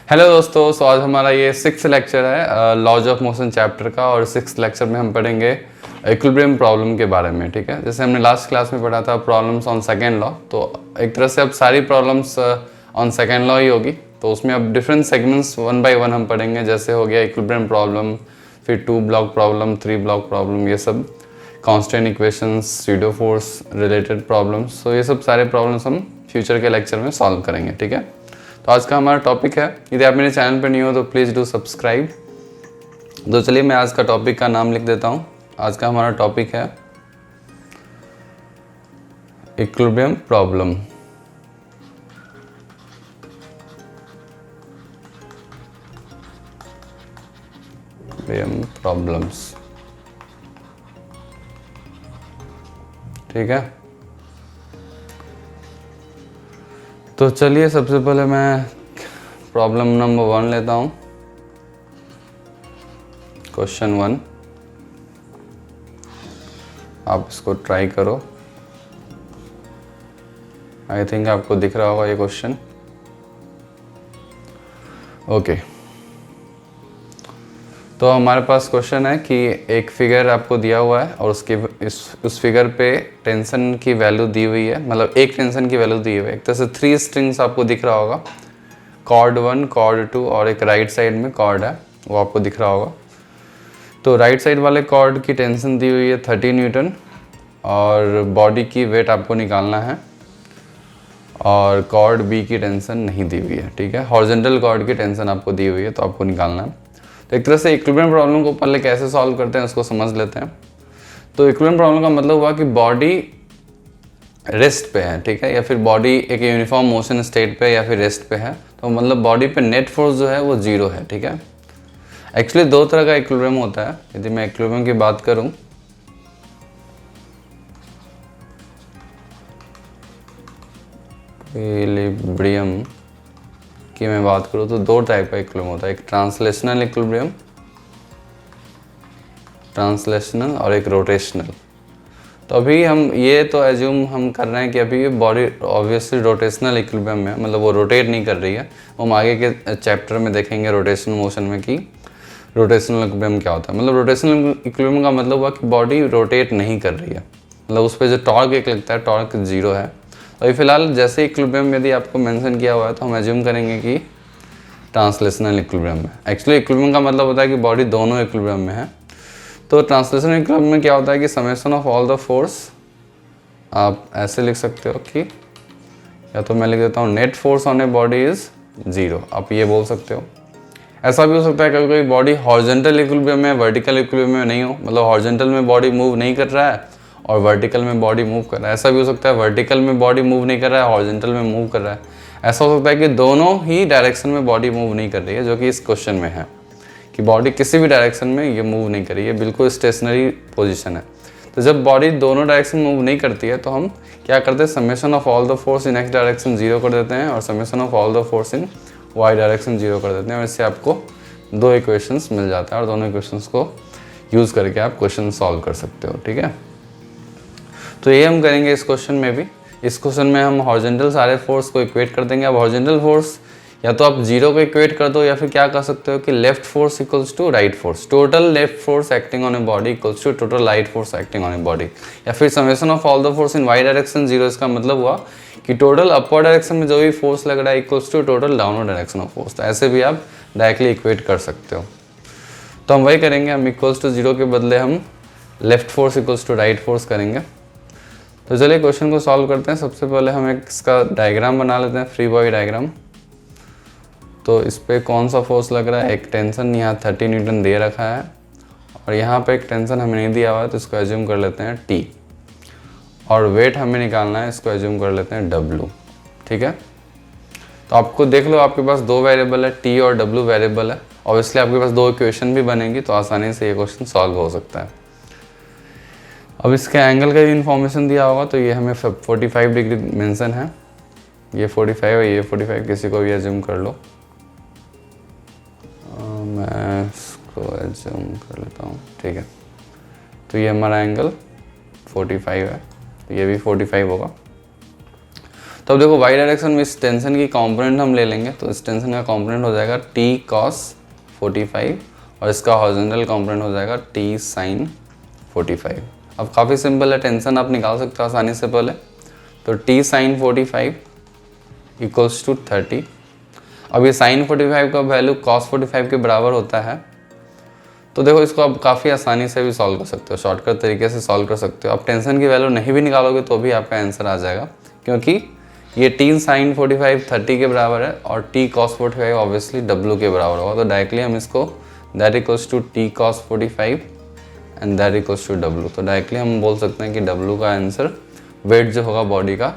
Hello दोस्तों, सो आज हमारा ये 6th लेक्चर है लॉज ऑफ मोशन चैप्टर का। और 6th लेक्चर में हम पढ़ेंगे इक्विलिब्रियम प्रॉब्लम के बारे में। ठीक है, जैसे हमने लास्ट क्लास में पढ़ा था प्रॉब्लम्स ऑन सेकेंड लॉ, तो एक तरह से अब सारी प्रॉब्लम्स ऑन सेकेंड लॉ ही होगी। तो उसमें अब different segments one by one हम पढ़ेंगे। जैसे हो गया इक्विलिब्रियम प्रॉब्लम, फिर 2 ब्लॉक प्रॉब्लम, 3 ब्लॉक प्रॉब्लम, ये सब constant equations, pseudo force related problems. तो ये सब सारे प्रॉब्लम्स हम फ्यूचर के लेक्चर में सॉल्व करेंगे। ठीक है, तो आज का हमारा टॉपिक है, यदि आप मेरे चैनल पर नहीं हो तो प्लीज़ डू सब्सक्राइब। तो चलिए मैं आज का टॉपिक का नाम लिख देता हूँ। आज का हमारा टॉपिक है इक्विलिब्रियम प्रॉब्लम। प्रॉब्लम्स, ठीक है। तो चलिए सबसे पहले मैं प्रॉब्लम नंबर 1 लेता हूँ। क्वेश्चन 1, आप इसको ट्राई करो। आई थिंक आपको दिख रहा होगा ये क्वेश्चन। ओके, तो हमारे पास क्वेश्चन है कि एक फिगर आपको दिया हुआ है और उस फिगर पे टेंशन की वैल्यू दी हुई है, मतलब एक टेंशन की वैल्यू दी हुई है। एक तरह से 3 स्ट्रिंग्स आपको दिख रहा होगा, कॉर्ड 1, कॉर्ड 2 और एक राइट साइड में कॉर्ड है, वो आपको दिख रहा होगा। तो राइट साइड वाले कॉर्ड की टेंशन दी हुई है 30 न्यूटन और बॉडी की वेट आपको निकालना है, और कॉर्ड बी की टेंशन नहीं दी हुई है। ठीक है, हॉरिजॉन्टल कॉर्ड की टेंशन आपको दी हुई है, तो आपको निकालना है। तो एक तरह से इक्विलिब्रियम प्रॉब्लम को पहले कैसे सॉल्व करते हैं उसको समझ लेते हैं। तो इक्विलिब्रियम प्रॉब्लम का मतलब हुआ कि बॉडी रेस्ट पे है, ठीक है, या फिर बॉडी एक यूनिफॉर्म मोशन स्टेट पे या फिर रेस्ट पे है। तो मतलब बॉडी पे नेट फोर्स जो है वो 0 है। ठीक है, एक्चुअली 2 तरह का इक्विलिब्रियम होता है। यदि मैं इक्विलिब्रियम की बात करूं, इक्विलिब्रियम की मैं बात करूं तो 2 टाइप का इक्विलिब्रियम होता है। एक ट्रांसलेशनल इक्विलिब्रियम, ट्रांसलेशनल, और एक रोटेशनल। तो अभी हम ये तो एज्यूम हम कर रहे हैं कि अभी ये बॉडी ऑब्वियसली रोटेशनल इक्विलिब्रियम में, मतलब वो रोटेट नहीं कर रही है। हम आगे के चैप्टर में देखेंगे रोटेशनल मोशन में कि रोटेशनल इक्विलिब्रियम क्या होता है। मतलब रोटेशनल इक्विलिब्रियम का मतलब हुआ कि बॉडी रोटेट नहीं कर रही है, मतलब उस पर जो टॉर्क एक लगता है, टॉर्क 0 है। अभी फिलहाल जैसे इक्विलिब्रियम यदि आपको मेंशन किया हुआ है तो हम एज्यूम करेंगे कि ट्रांसलेशनल इक्विलिब्रियम में। एक्चुअली इक्विलिब्रियम का मतलब होता है कि बॉडी दोनों इक्विलिब्रियम में है। तो ट्रांसलेशनल इक्विलिब्रियम में क्या होता है कि summation of all the force, आप ऐसे लिख सकते हो कि, या तो मैं लिख देता हूँ net force on a body is 0, आप ये बोल सकते हो। ऐसा भी हो सकता है कभी कभी बॉडी हॉरिजॉन्टल इक्विलिब्रियम में, वर्टिकल इक्विलिब्रियम में नहीं हो, मतलब हॉरिजॉन्टल में बॉडी मूव नहीं कर रहा है और वर्टिकल में बॉडी मूव कर रहा है। ऐसा भी हो सकता है वर्टिकल में बॉडी मूव नहीं कर रहा है, हॉरिजॉन्टल में मूव कर रहा है। ऐसा हो सकता है कि दोनों ही डायरेक्शन में बॉडी मूव नहीं कर रही है, जो कि इस क्वेश्चन में है कि बॉडी किसी भी डायरेक्शन में ये मूव नहीं कर रही है, बिल्कुल स्टेशनरी पोजीशन है। तो जब बॉडी दोनों डायरेक्शन मूव नहीं करती है तो हम क्या करते हैं, summation of all the force in X direction 0 कर देते हैं और summation of all the force in Y direction 0 कर देते हैं, और इससे आपको 2 इक्वेशंस मिल जाता है और दोनों इक्वेशंस को यूज़ करके आप क्वेश्चन सॉल्व कर सकते हो। ठीक है, तो ये हम करेंगे इस क्वेश्चन में भी। इस क्वेश्चन में हम हॉरिजॉन्टल सारे फोर्स को इक्वेट कर देंगे। अब हॉरिजॉन्टल फोर्स या तो आप 0 को इक्वेट कर दो, या फिर क्या कर सकते हो कि left force equals to right force, total left force acting on a body equals to total right force acting on a body, या फिर summation of all the force in Y direction 0। इसका मतलब हुआ कि टोटल अपवर्ड डायरेक्शन में जो भी force लग रहा है equals to total downward direction of force. तो ऐसे भी आप डायरेक्टली इक्वेट कर सकते हो। तो हम वही करेंगे, हम इक्वल्स टू 0 के बदले हम left force equals to right force करेंगे। तो चलिए क्वेश्चन को सॉल्व करते हैं। सबसे पहले हम एक इसका डायग्राम बना लेते हैं, फ्री बॉडी डायग्राम। तो इस पर कौन सा फोर्स लग रहा है, एक टेंशन यहाँ 30 न्यूटन दे रखा है और यहाँ पे एक टेंशन हमें नहीं दिया हुआ है, तो इसको एज्यूम कर लेते हैं T, और वेट हमें निकालना है, इसको एज्यूम कर लेते हैं W। ठीक है, तो आपको देख लो आपके पास 2 वेरिएबल है, T और W वेरिएबल है। ऑब्वियसली आपके पास 2 इक्वेशन भी बनेंगी, तो आसानी से ये क्वेश्चन सॉल्व हो सकता है। अब इसके एंगल का भी इंफॉर्मेशन दिया होगा, तो ये हमें 45 डिग्री मेंशन है, ये 45 है, ये 45, किसी को भी एज्यूम कर लो। मैं इसको एज्यूम कर लेता हूँ। ठीक है, तो ये हमारा एंगल 45 है, तो ये भी 45 होगा। तो अब देखो वाई डायरेक्शन में इस टेंशन की कंपोनेंट हम ले लेंगे, तो इस टेंशन का कंपोनेंट हो जाएगा टी कॉस 45 और इसका हॉरिजॉन्टल कंपोनेंट हो जाएगा टी साइन 45। अब काफ़ी सिंपल है, टेंशन आप निकाल सकते हो आसानी से पहले। तो टी साइन 45 इक्वल्स टू 30। अब ये साइन 45 का वैल्यू कॉस 45 के बराबर होता है। तो देखो इसको आप काफ़ी आसानी से भी सॉल्व कर सकते हो, शॉर्टकट तरीके से सॉल्व कर सकते हो। आप टेंशन की वैल्यू नहीं भी निकालोगे तो भी आपका आंसर आ जाएगा, क्योंकि ये टी साइन 45 30 के बराबर है और टी कॉस 45 ऑब्वियसली डब्लू के बराबर होगा। तो डायरेक्टली हम इसको that equals to T cos 45 and that equals to W. तो डायरेक्टली हम बोल सकते हैं कि डब्लू का आंसर वेट जो होगा बॉडी का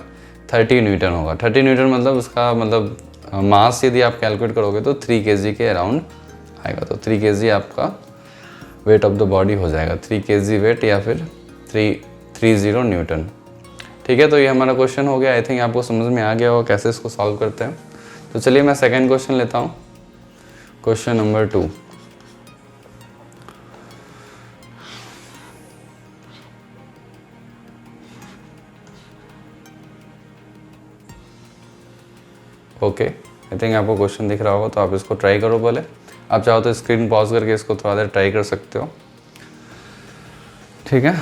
30 न्यूटन होगा। 30 न्यूटन मतलब उसका मतलब मास यदि आप कैलकुलेट करोगे तो 3 kg के अराउंड आएगा। तो 3 kg आपका वेट ऑफ द बॉडी हो जाएगा, 3 kg वेट या फिर 330 न्यूटन। ठीक है, तो ये हमारा क्वेश्चन हो गया। आई थिंक आपको समझ में आ गया होगा कैसे इसको सॉल्व करते हैं। तो चलिए मैं सेकंड क्वेश्चन लेता हूँ, question number 2। Okay, I think आपको क्वेश्चन दिख रहा होगा, तो आप इसको ट्राई करो पहले। आप चाहो तो स्क्रीन पॉज करके इसको थोड़ा देर ट्राई कर सकते हो। ठीक है,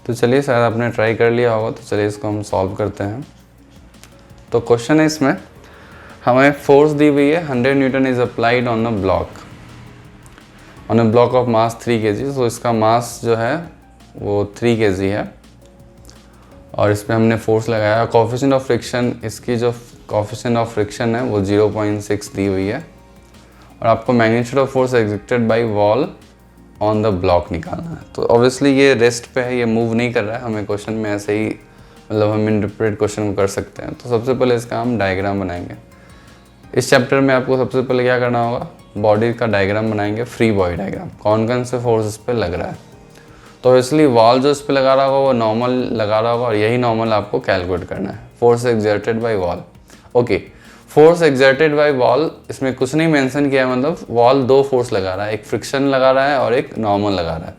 तो चलिए शायद आपने ट्राई कर लिया होगा, तो चलिए इसको हम सॉल्व करते हैं। तो क्वेश्चन है इसमें हमें फोर्स दी हुई है 100 Newton is applied on a block of mass 3 kg। तो इसका मास जो है वो 3 kg है और इस पर हमने फोर्स लगाया। कोफिशिएंट ऑफ फ्रिक्शन, इसकी जो कोफिशिएंट ऑफ फ्रिक्शन है वो 0.6 दी हुई है और आपको magnitude of force executed by wall on the block निकालना है। तो ऑब्वियसली ये रेस्ट पे है, ये मूव नहीं कर रहा है। हमें क्वेश्चन में ऐसे ही मतलब हम इंटरप्रेट क्वेश्चन को कर सकते हैं। तो सबसे पहले इसका हम डायग्राम बनाएंगे। इस चैप्टर में आपको सबसे पहले क्या करना होगा, बॉडी का डायग्राम बनाएंगे, फ्री बॉडी डायग्राम, कौन कौन से फोर्स इस पर लग रहा है। तो इसलिए वॉल जो इस पर लगा रहा होगा वो नॉर्मल लगा रहा होगा और यही नॉर्मल आपको कैलकुलेट करना है। Force exerted by wall, okay, force exerted by wall, इसमें कुछ नहीं मेंशन किया है, मतलब वॉल 2 फोर्स लगा रहा है, एक फ्रिक्शन लगा रहा है और एक नॉर्मल लगा रहा है।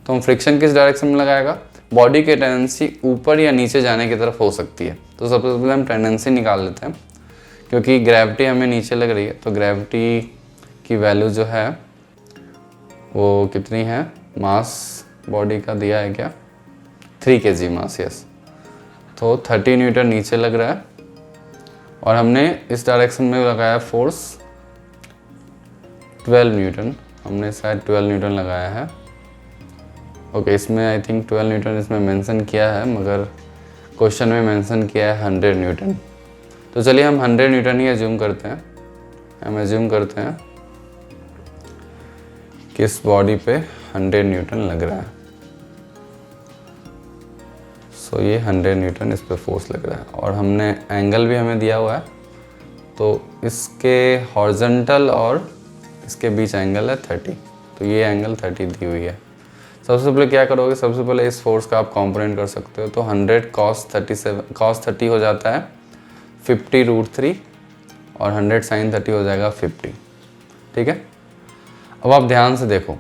तो हम फ्रिक्शन किस डायरेक्शन में लगाएगा, बॉडी की टेंडेंसी ऊपर या नीचे जाने की तरफ हो सकती है। तो सबसे पहले हम टेंडेंसी निकाल लेते हैं, क्योंकि ग्रेविटी हमें नीचे लग रही है। तो ग्रेविटी की वैल्यू जो है वो कितनी है, मास बॉडी का दिया है क्या, 3 kg मास, यस। तो 30 न्यूटन नीचे लग रहा है और हमने इस डायरेक्शन में लगाया फोर्स 12 न्यूटन, हमने शायद 12 न्यूटन लगाया है। ओके, इसमें आई थिंक 12 न्यूटन इसमें मेंशन किया है, मगर क्वेश्चन में मेंशन किया है 100 न्यूटन। तो चलिए हम 100 न्यूटन ही एज्यूम करते हैं। हम एज्यूम करते हैं कि इस बॉडी पे 100 न्यूटन लग रहा है। सो ये 100 न्यूटन इस पे फोर्स लग रहा है और हमने एंगल भी हमें दिया हुआ है। तो इसके हॉरिजॉन्टल और इसके बीच एंगल है 30, तो ये एंगल 30 दी हुई है। सबसे पहले क्या करोगे, सबसे पहले इस फोर्स का आप कंपोनेंट कर सकते हो। तो 100 cos 30 हो जाता है 50√3 और 100 sin 30 हो जाएगा 50। ठीक है, अब आप ध्यान से देखो,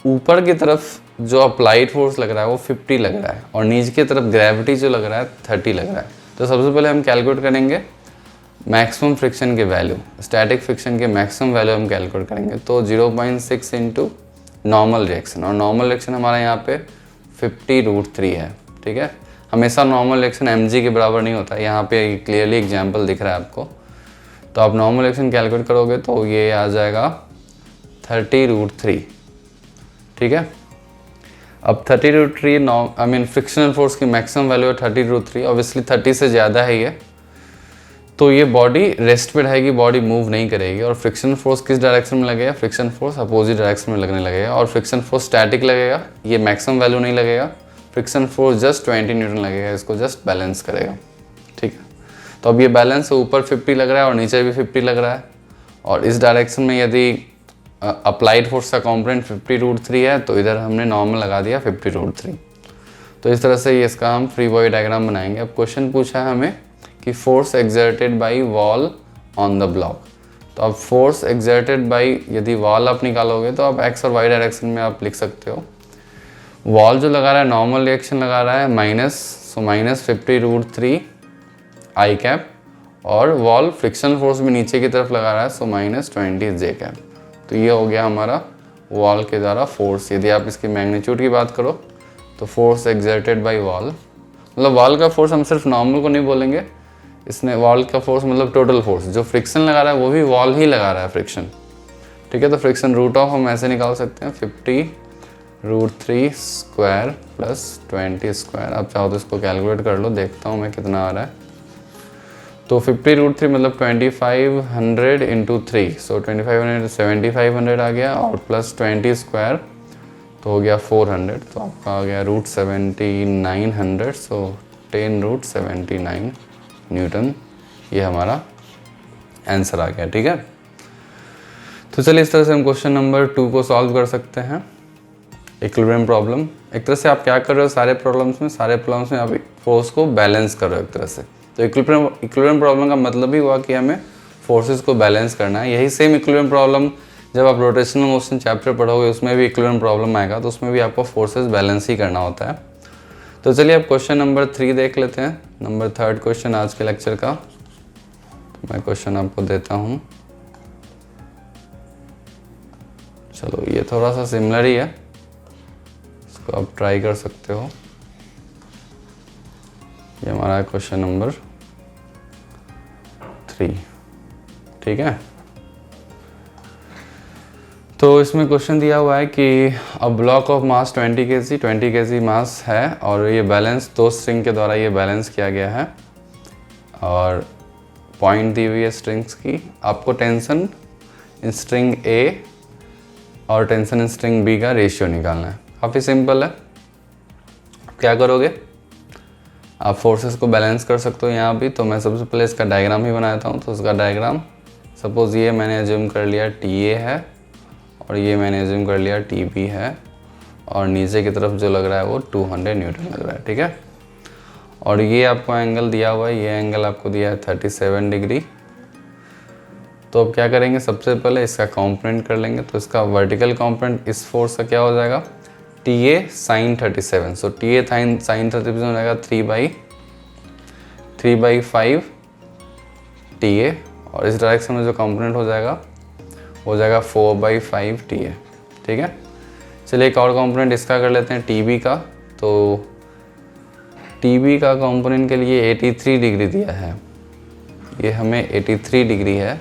ऊपर की तरफ जो अप्लाइड फोर्स लग रहा है वो 50 लग रहा है और नीचे की तरफ ग्रेविटी जो लग रहा है 30 लग रहा है। तो सबसे पहले हम कैलकुलेट करेंगे मैक्सिमम फ्रिक्शन के वैल्यू, स्टैटिक फ्रिक्शन के मैक्सिमम वैल्यू हम कैलकुलेट करेंगे। तो 0.6 इंटू नॉर्मल रिएक्शन, और नॉर्मल रिएक्शन हमारा यहाँ पे 50√3 है। ठीक है, हमेशा नॉर्मल रिएक्शन mg के बराबर नहीं होता है, यहाँ पे क्लियरली एग्जाम्पल दिख रहा है आपको। तो आप नॉर्मल रिएक्शन कैलकुलेट करोगे तो ये आ जाएगा 30√3। ठीक है, अब 30√3 आई मीन फ्रिक्शनल फोर्स की मैक्सिमम वैल्यू है 30√3, ऑब्वियसली 30 से ज़्यादा है ये। तो ये बॉडी रेस्ट पे रहेगी, बॉडी मूव नहीं करेगी। और फ्रिक्शन फोर्स किस डायरेक्शन में लगेगा, फ्रिक्शन फोर्स अपोजिट डायरेक्शन में लगने लगेगा और फ्रिक्शन फोर्स स्टैटिक लगेगा, ये मैक्सिमम वैल्यू नहीं लगेगा। फ्रिक्शन फोर्स जस्ट 20 न्यूटन लगेगा, इसको जस्ट बैलेंस करेगा। ठीक है, तो अब ये बैलेंस ऊपर 50 लग रहा है और नीचे भी 50 लग रहा है और इस डायरेक्शन में यदि अप्लाइड फोर्स का कंपोनेंट 50√3 है तो इधर हमने नॉर्मल लगा दिया 50√3। तो इस तरह से ये इसका हम फ्री बॉडी डायग्राम बनाएंगे। अब क्वेश्चन पूछा है हमें कि force exerted by wall on the block. तो अब फोर्स एक्सर्टेड बाय, यदि वॉल आप निकालोगे तो आप एक्स और वाई डायरेक्शन में आप लिख सकते हो। वॉल जो लगा रहा है नॉर्मल रिएक्शन लगा रहा है सो -50√3 आई कैप, और वॉल फ्रिक्शनल फोर्स भी नीचे की तरफ लगा रहा है, सो -20 जे कैप। तो ये हो गया हमारा वॉल के द्वारा फोर्स। यदि आप इसकी मैग्नीट्यूड की बात करो तो फोर्स एक्सर्टेड बाय वॉल, मतलब वॉल का फोर्स हम सिर्फ नॉर्मल को नहीं बोलेंगे, इसने वॉल का फोर्स मतलब टोटल फोर्स, जो फ्रिक्शन लगा रहा है वो भी वॉल ही लगा रहा है फ्रिक्शन, ठीक है। तो फ्रिक्शन रूट ऑफ हम ऐसे निकाल सकते हैं 50√3 स्क्वायर प्लस 20 स्क्वायर। आप चाहो तो इसको कैलकुलेट कर लो, देखता हूँ मैं कितना आ रहा है। तो 50√3 मतलब 2500 इंटू 3, सो 2500 7500 आ गया, और प्लस 20 स्क्वायर तो हो गया 400, तो आपका आ गया √7900, सो 10√79 न्यूटन। ये हमारा आंसर आ गया, ठीक है। तो चलिए इस तरह से हम क्वेश्चन नंबर 2 को सॉल्व कर सकते हैं, इक्विलिब्रियम प्रॉब्लम। एक तरह से आप क्या कर रहे हो, सारे प्रॉब्लम्स में आप फोर्स को बैलेंस कर रहे हो एक तरह से। तो इक्विलिब्रियम प्रॉब्लम का मतलब ही हुआ कि हमें फोर्सेस को बैलेंस करना है। यही सेम इक्विलिब्रियम प्रॉब्लम जब आप रोटेशनल मोशन चैप्टर पढ़ोगे उसमें भी इक्विलिब्रियम प्रॉब्लम आएगा, तो उसमें भी आपको फोर्सेस बैलेंस ही करना होता है। तो चलिए अब क्वेश्चन नंबर 3 देख लेते हैं, नंबर 3 क्वेश्चन आज के लेक्चर का। तो मैं क्वेश्चन आपको देता हूँ, चलो ये थोड़ा सा सिमिलर ही है, इसको आप ट्राई कर सकते हो। ये हमारा क्वेश्चन नंबर 3, ठीक है। तो इसमें क्वेश्चन दिया हुआ है कि a block of mass 20 kg मास है, और ये बैलेंस 2 स्ट्रिंग के द्वारा ये बैलेंस किया गया है, और पॉइंट दी हुई है स्ट्रिंग्स की। आपको टेंशन इन स्ट्रिंग A और टेंशन इन स्ट्रिंग B का रेशियो निकालना है। काफ़ी सिंपल है, क्या करोगे, आप फोर्सेस को बैलेंस कर सकते हो यहाँ भी। तो मैं सबसे पहले इसका डायग्राम ही बनाता हूँ। तो उसका डायग्राम, सपोज़ ये मैंने एज्यूम कर लिया TA है, और ये मैंने एज्यूम कर लिया TB है, और नीचे की तरफ जो लग रहा है वो 200 न्यूटन लग रहा है, ठीक है। और ये आपको एंगल दिया हुआ है, ये एंगल आपको दिया है 37 डिग्री। तो अब क्या करेंगे, सबसे पहले इसका कॉम्पोनेंट कर लेंगे। तो इसका वर्टिकल कॉम्पोनेंट इस फोर्स का क्या हो जाएगा, TA sin 37, सो TA sin 37 हो जाएगा 3/5 TA, और इस डायरेक्शन में जो कंपोनेंट हो जाएगा 4/5 TA, ठीक है। चलिए एक और कंपोनेंट इसका कर लेते हैं TB का। तो TB का कंपोनेंट के लिए 83 डिग्री दिया है, ये हमें 83 डिग्री है।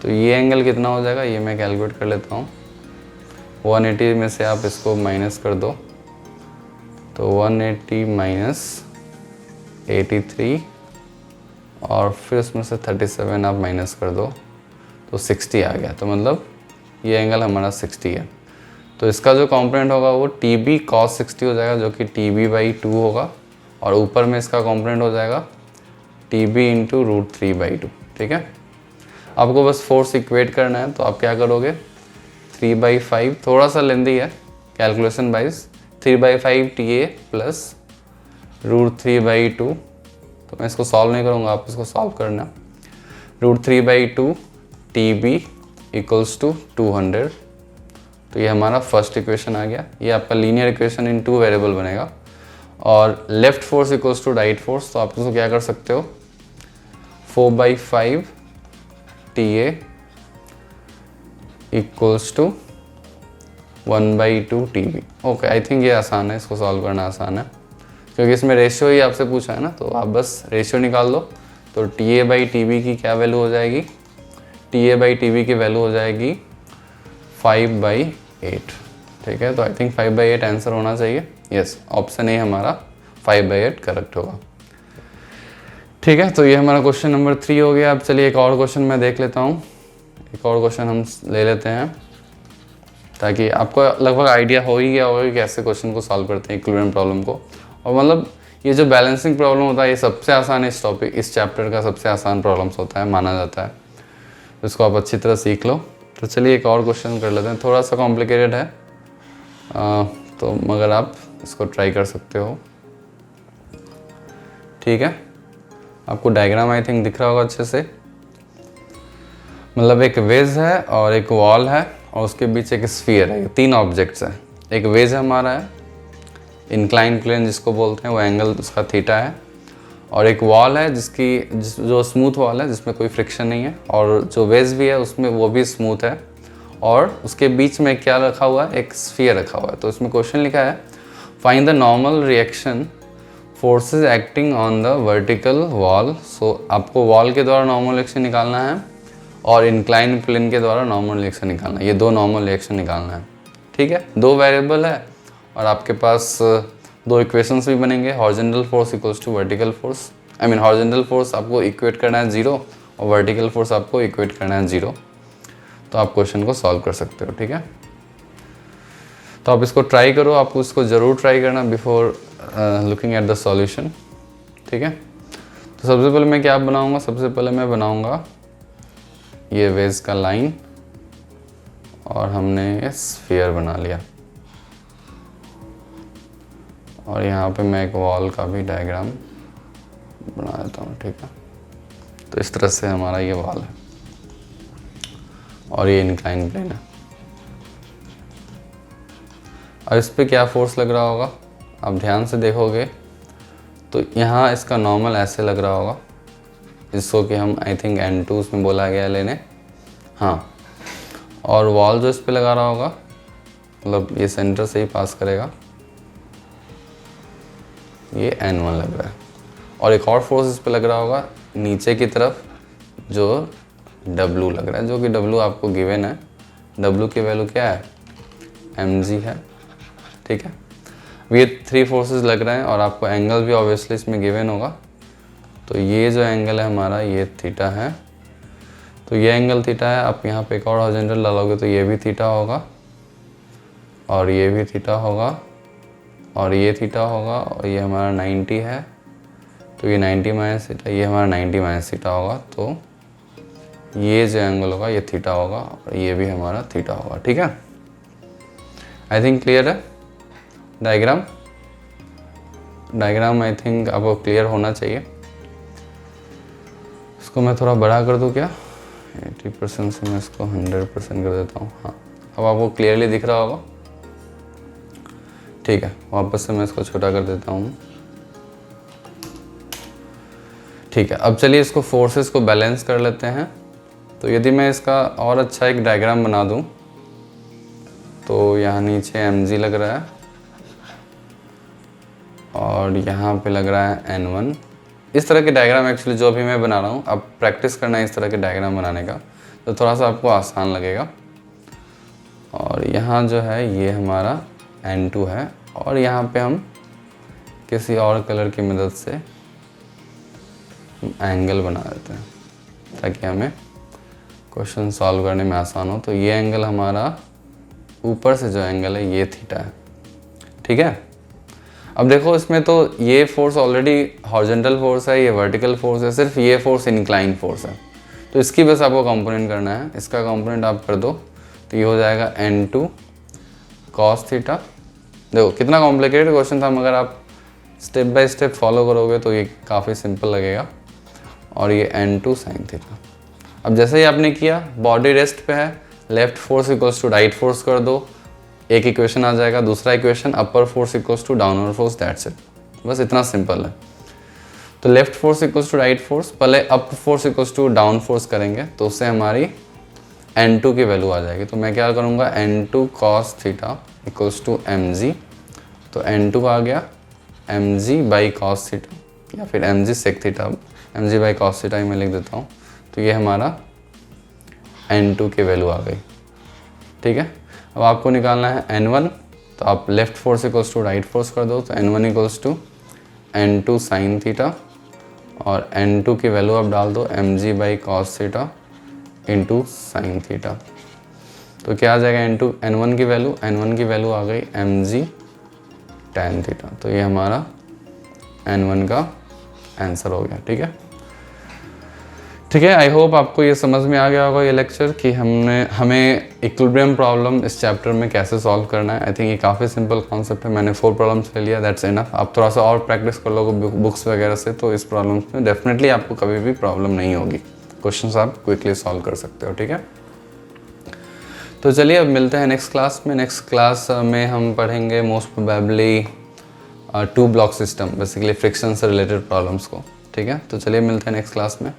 तो ये एंगल कितना हो जाएगा, ये मैं कैलकुलेट कर लेता हूँ। 180 में से आप इसको माइनस कर दो, तो 180 माइनस 83, और फिर उसमें से 37 आप माइनस कर दो, तो 60 आ गया। तो मतलब ये एंगल हमारा 60 है। तो इसका जो कंपोनेंट होगा वो TB cos 60 हो जाएगा, जो कि TB/2 होगा, और ऊपर में इसका कंपोनेंट हो जाएगा TB इंटू √3/2, ठीक है। आपको बस फोर्स इक्वेट करना है। तो आप क्या करोगे, 3/5, थोड़ा सा लेंदी है कैलकुलेशन वाइज, 3/5 TA प्लस √3/2। तो मैं इसको सॉल्व नहीं करूँगा, आप इसको सॉल्व करना। √3/2 TB इक्वल्स टू 200। तो ये हमारा फर्स्ट इक्वेशन आ गया। ये आपका लीनियर इक्वेशन इन 2 वेरिएबल बनेगा। और left force equals to right force, तो आप इसको क्या कर सकते हो, 4/5 TA equals to 1/2 TB। Okay, I think ये आसान है, इसको सॉल्व करना आसान है, क्योंकि इसमें रेशियो ही आपसे पूछा है ना। तो आप बस रेशियो निकाल दो। तो TA/TB की क्या वैल्यू हो जाएगी, TA/TB की वैल्यू हो जाएगी 5/8, ठीक है। तो आई थिंक 5/8 आंसर होना चाहिए। यस, ऑप्शन ए हमारा 5/8 करेक्ट होगा, ठीक है। तो ये हमारा क्वेश्चन नंबर 3 हो गया। अब चलिए एक और क्वेश्चन मैं देख लेता हूँ, एक और क्वेश्चन हम ले लेते हैं, ताकि आपको लगभग आइडिया हो ही गया होगा कि कैसे क्वेश्चन को सॉल्व करते हैं इक्विलिब्रियम प्रॉब्लम को। और मतलब ये जो बैलेंसिंग प्रॉब्लम होता है ये सबसे आसान इस टॉपिक, इस चैप्टर का सबसे आसान प्रॉब्लम्स होता है, माना जाता है। तो इसको आप अच्छी तरह सीख लो। तो चलिए एक और क्वेश्चन कर लेते हैं, थोड़ा सा कॉम्प्लिकेटेड है, तो मगर आप इसको ट्राई कर सकते हो, ठीक है। आपको डायग्राम आई थिंक दिख रहा होगा अच्छे से। मतलब एक वेज है और एक वॉल है और उसके बीच एक स्फीयर है, 3 ऑब्जेक्ट्स हैं। एक वेज हमारा है, इंक्लाइन प्लेन जिसको बोलते हैं, वो एंगल उसका थीटा है। और एक वॉल है जो स्मूथ वॉल है जिसमें कोई फ्रिक्शन नहीं है, और जो वेज भी है उसमें वो भी स्मूथ है, और उसके बीच में क्या रखा हुआ है, एक स्फीयर रखा हुआ है। तो इसमें क्वेश्चन लिखा है find the normal reaction forces acting on the vertical wall. So आपको वॉल के द्वारा नॉर्मल रिएक्शन निकालना है और इंक्लाइन प्लेन के द्वारा नॉर्मल रिएक्शन निकालना है। ये दो नॉर्मल रिएक्शन निकालना है, ठीक है। दो वेरिएबल है और आपके पास दो इक्वेशंस भी बनेंगे, horizontal force equals to vertical force. I mean horizontal force आपको इक्वेट करना है 0 और वर्टिकल फोर्स आपको इक्वेट करना है 0। तो आप क्वेश्चन को सॉल्व कर सकते हो, ठीक है। तो आप इसको ट्राई करो, आपको इसको ज़रूर ट्राई करना before looking at the solution, ठीक है। तो सबसे पहले मैं क्या बनाऊंगा, सबसे पहले मैं बनाऊंगा ये वेज का लाइन, और हमने ये स्फीयर बना लिया, और यहाँ पे मैं एक वॉल का भी डायग्राम बना देता हूँ, ठीक है। तो इस तरह से हमारा ये वॉल है और ये इंक्लाइन प्लेन है। अब इस पे क्या फोर्स लग रहा होगा, आप ध्यान से देखोगे तो यहाँ इसका नॉर्मल ऐसे लग रहा होगा, जिसको कि हम आई थिंक N2 उसमें बोला गया लेने, हाँ। और वॉल जो इस पे लगा रहा होगा, मतलब ये सेंटर से ही पास करेगा, ये N1 लग रहा है। और एक और फोर्स इस पे लग रहा होगा नीचे की तरफ, जो W लग रहा है, जो कि W आपको गिवन है। W की वैल्यू क्या है, mg है, ठीक है। ये 3 फोर्सेस लग रहे हैं और आपको एंगल भी ऑब्वियसली इसमें गिवन होगा। तो ये जो एंगल है हमारा, ये थीटा है, तो ये एंगल थीटा है। आप यहाँ पे एक और हॉरिजॉन्टल डालोगे तो ये भी थीटा होगा, और ये भी थीटा होगा, और ये थीटा होगा, और ये हमारा 90 है, तो ये 90 माइनस थीटा, ये हमारा 90 माइनस थीटा होगा। तो ये जो एंगल होगा ये थीटा होगा, और ये भी हमारा थीटा होगा, ठीक है। आई थिंक क्लियर है डायग्राम आई थिंक आपको क्लियर होना चाहिए। इसको मैं थोड़ा बड़ा कर दूँ क्या, 80% से मैं इसको 100% कर देता हूँ, हाँ। अब आपको क्लियरली दिख रहा होगा, ठीक है। वापस से मैं इसको छोटा कर देता हूँ, ठीक है। अब चलिए इसको फोर्सेस को बैलेंस कर लेते हैं। तो यदि मैं इसका और अच्छा एक डायग्राम बना दूँ, तो यहाँ नीचे mg लग रहा है और यहाँ पे लग रहा है N1। इस तरह के डायग्राम एक्चुअली जो अभी मैं बना रहा हूँ, अब प्रैक्टिस करना है इस तरह के डायग्राम बनाने का, तो थोड़ा सा आपको आसान लगेगा। और यहाँ जो है ये हमारा N2 है, और यहाँ पे हम किसी और कलर की मदद से एंगल बना देते हैं ताकि हमें क्वेश्चन सॉल्व करने में आसान हो। तो ये एंगल हमारा ऊपर से जो एंगल है ये थीटा है, ठीक है। अब देखो इसमें तो ये फोर्स ऑलरेडी हॉरिजॉन्टल फोर्स है, ये वर्टिकल फोर्स है, सिर्फ ये फोर्स इंक्लाइन फोर्स है। तो इसकी बस आपको कंपोनेंट करना है, इसका कंपोनेंट आप कर दो तो ये हो जाएगा N2 cos थीटा। देखो कितना कॉम्प्लिकेटेड क्वेश्चन था, मगर आप स्टेप बाय स्टेप फॉलो करोगे तो ये काफ़ी सिंपल लगेगा। और ये N2 sin थीटा। अब जैसे ही आपने किया, बॉडी रेस्ट पे है, left force equals to right force कर दो, एक इक्वेशन आ जाएगा। दूसरा equation upper force equals to downward force, that's it. बस इतना सिंपल है। तो left force equals to right force, पहले up force equals to down force करेंगे तो उससे हमारी N2 की वैल्यू आ जाएगी। तो मैं क्या करूँगा, N2 cos theta equals to mg। तो N2 आ गया mg बाई cos थीटा, या फिर mg sec theta, mg by cos theta ही मैं लिख देता हूँ। तो ये हमारा N2 की वैल्यू आ गई, ठीक है। अब आपको निकालना है N1, तो आप left force equals to right force कर दो। तो N1 equals to N2 sine theta, और N2 की वैल्यू आप डाल दो mg by cos theta into sine theta. तो क्या आ जाएगा N1 की वैल्यू, N1 की वैल्यू आ गई mg tan थीटा। तो ये हमारा N1 का आंसर हो गया, ठीक है। ठीक है, आई होप आपको ये समझ में आ गया होगा ये लेक्चर कि हमें इक्विलिब्रियम प्रॉब्लम इस चैप्टर में कैसे सॉल्व करना है। आई थिंक ये काफ़ी सिंपल कॉन्सेप्ट है। मैंने 4 प्रॉब्लम्स ले लिया, दैट्स इनफ। आप थोड़ा सा और प्रैक्टिस कर लोगे बुक्स वगैरह से, तो इस प्रॉब्लम्स में डेफिनेटली आपको कभी भी प्रॉब्लम नहीं होगी। क्वेश्चंस आप क्विकली सॉल्व कर सकते हो, ठीक है। तो चलिए अब मिलते हैं नेक्स्ट क्लास में। नेक्स्ट क्लास में हम पढ़ेंगे most probably two block system, basically friction से रिलेटेड प्रॉब्लम्स को। ठीक है, तो चलिए मिलते हैं नेक्स्ट क्लास में।